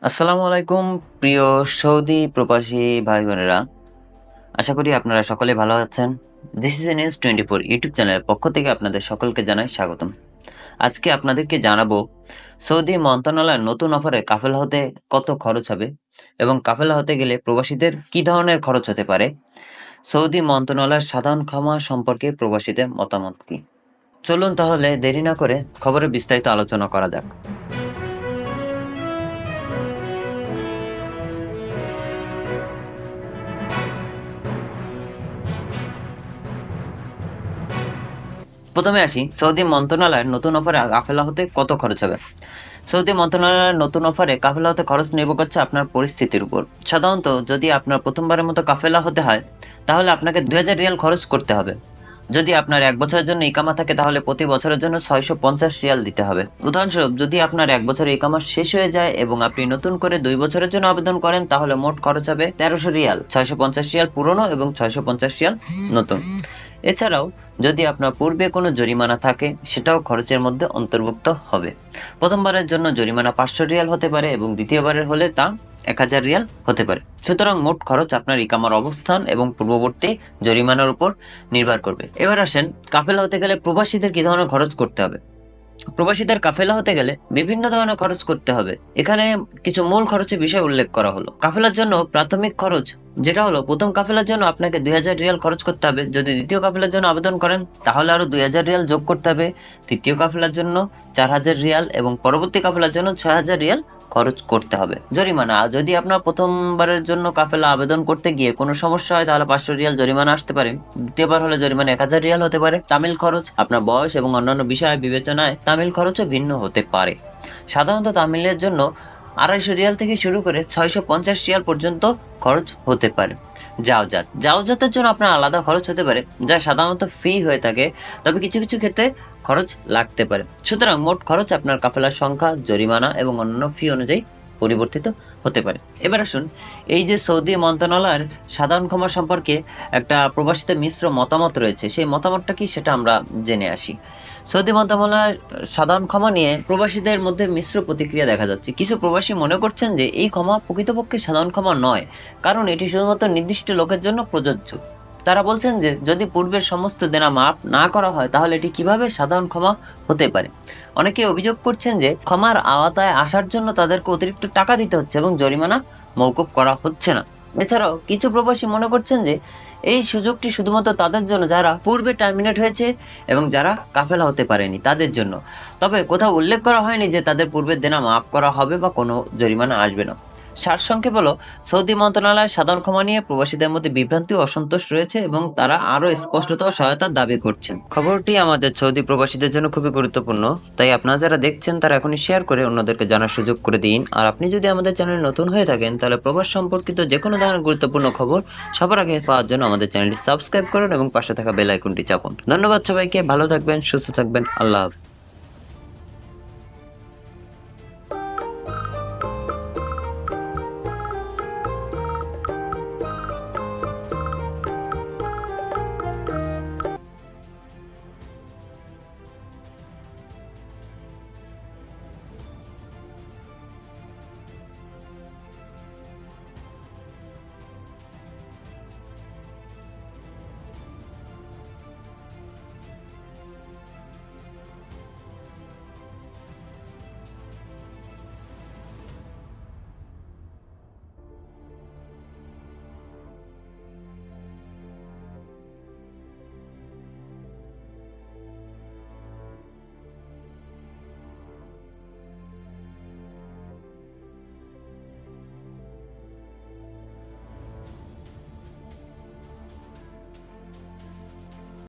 আসসালামু আলাইকুম প্রিয় সৌদি প্রবাসী ভাই বোনেরা, আশা করি আপনারা সকলে ভালো আছেন। দিস ইজ নিউজ 24 ইউটিউব চ্যানেলের পক্ষ থেকে আপনাদের সকলকে জানাই স্বাগতম। আজকে আপনাদেরকে জানাবো সৌদি মন্ত্রণালয়ের নতুন অফারে কাফেলা হতে কত খরচ হবে এবং কাফেলা হতে গেলে প্রবাসীদের কী ধরনের খরচ হতে পারে। সৌদি মন্ত্রণালয়ের সাধারণ ক্ষমা সম্পর্কে প্রবাসীদের মতামত কী। চলুন তাহলে দেরি না করে খবরের বিস্তারিত আলোচনা করা যাক। প্রথমে আসি সৌদি মন্ত্রণালয়ের নতুন অফারে কাফেলা হতে কত খরচ হবে। সৌদি মন্ত্রণালয়ের নতুন অফারে কাফেলা হতে খরচ নির্ভর করছে আপনার পরিস্থিতির উপর। সাধারণত যদি আপনার প্রথমবারের মতো কাফেলা হতে হয় তাহলে আপনাকে 2000 রিয়াল খরচ করতে হবে। যদি আপনার 1 বছরের জন্য ইকামা থাকে তাহলে প্রতি বছরের জন্য 650 রিয়াল দিতে হবে। উদাহরণস্বরূপ, যদি আপনার 1 বছরের ইকামা শেষ হয়ে যায় এবং আপনি নতুন করে 2 বছরের জন্য আবেদন করেন তাহলে মোট খরচ হবে 1300 রিয়াল, 650 রিয়াল পুরনো এবং 650 রিয়াল নতুন। এছাড়াও যদি আপনার পূর্বে কোনো জরিমানা থাকে সেটাও খরচের মধ্যে অন্তর্ভুক্ত হবে। প্রথমবারের জন্য জরিমানা 500 রিয়াল হতে পারে এবং দ্বিতীয়বারের হলে তা 1000 রিয়াল হতে পারে। সুতরাং মোট খরচ আপনার ইকামার অবস্থান এবং পূর্ববর্তী জরিমানার উপর নির্ভর করবে। এবার আসেন, কাফেলা হতে গেলে প্রবাসীদের কী ধরনের খরচ করতে হবে। প্রবাসীদের কাফেলা হতে গেলে বিভিন্ন ধরনের খরচ করতে হবে। এখানে কিছু মূল খরচের বিষয় উল্লেখ করা হলো। কাফেলার জন্য প্রাথমিক খরচ যেটা হলো, প্রথম কাফেলার জন্য আপনাকে 2000 রিয়াল খরচ করতে হবে। যদি দ্বিতীয় কাফেলার জন্য আবেদন করেন তাহলে আরো 2000 রিয়াল যোগ করতে হবে। তৃতীয় কাফেলার জন্য 4000 রিয়াল এবং পরবর্তী কাফেলার জন্য 6000 রিয়াল খরচ করতে হবে। জরিমানা, যদি আপনার প্রথমবারের জন্য কাফেলা আবেদন করতে গিয়ে কোনো সমস্যা হয় তাহলে 500 রিয়াল জরিমানা আসতে পারে। দ্বিতীয়বার হলে জরিমানা 1000 রিয়াল হতে পারে। তামিল খরচ, আপনার বয়স এবং অন্যান্য বিষয় বিবেচনায় তামিল খরচও ভিন্ন হতে পারে। সাধারণত তামিলের জন্য 250 রিয়াল থেকে শুরু করে 650 রিয়াল পর্যন্ত খরচ হতে পারে। জাওজাতের জন্য আপনার আলাদা খরচ হতে পারে, যা সাধারণত ফি হয়ে থাকে, তবে কিছু কিছু ক্ষেত্রে খরচ লাগতে পারে। সুতরাং মোট খরচ আপনার কাফেলার সংখ্যা, জরিমানা এবং অন্যান্য ফি অনুযায়ী পরিবর্তিত হতে পারে। এবার আসুন, এই যে সৌদি মন্ত্রণালয়ের সাধারণ ক্ষমা সম্পর্কে একটা প্রবাসীদের মিশ্র মতামত রয়েছে, সেই মতামতটা কি সেটা আমরা জেনে আসি। সৌদি মন্ত্রণালয়ের সাধারণ ক্ষমা নিয়ে প্রবাসীদের মধ্যে মিশ্র প্রতিক্রিয়া দেখা যাচ্ছে। কিছু প্রবাসী মনে করছেন যে এই ক্ষমা প্রকৃতপক্ষে সাধারণ ক্ষমা নয়, কারণ এটি শুধুমাত্র নির্দিষ্ট লোকের জন্য প্রযোজ্য। তারা বলছেন যে যদি পূর্বের সমস্ত দেনা মাফ না করা হয় তাহলে এটি কিভাবে সাধারণ ক্ষমা হতে পারে। অনেকে অভিযোগ করছেন যে ক্ষমার আওতায় আসার জন্য তাদেরকে অতিরিক্ত টাকা দিতে হচ্ছে এবং জরিমানা মওকুফ করা হচ্ছে না। এছাড়াও কিছু প্রবাসী মনে করছেন যে এই সুযোগটি শুধুমাত্র তাদের জন্য যারা পূর্বে টার্মিনেট হয়েছে এবং যারা কাফেলা হতে পারেনি তাদের জন্য। তবে কোথাও উল্লেখ করা হয়নি যে তাদের পূর্বের দেনা মাফ করা হবে বা কোনো জরিমানা আসবে না। সারসংক্ষেপ হলো, সৌদি মন্ত্রণালয় সাধারণ ক্ষমা নিয়ে প্রবাসীদের মধ্যে বিভ্রান্তি ও অসন্তোষ রয়েছে এবং তারা আরও স্পষ্টতা ও সহায়তার দাবি করছেন। খবরটি আমাদের সৌদি প্রবাসীদের জন্য খুবই গুরুত্বপূর্ণ, তাই আপনারা যারা দেখছেন তারা এখনই শেয়ার করে অন্যদেরকে জানার সুযোগ করে দিন। আর আপনি যদি আমাদের চ্যানেলে নতুন হয়ে থাকেন তাহলে প্রবাস সম্পর্কিত যে কোনো ধরনের গুরুত্বপূর্ণ খবর সবার আগে পাওয়ার জন্য আমাদের চ্যানেলটি সাবস্ক্রাইব করুন এবং পাশে থাকা বেল আইকনটি চাপুন। ধন্যবাদ সবাইকে, ভালো থাকবেন, সুস্থ থাকবেন, আল্লাহ হাফেজ।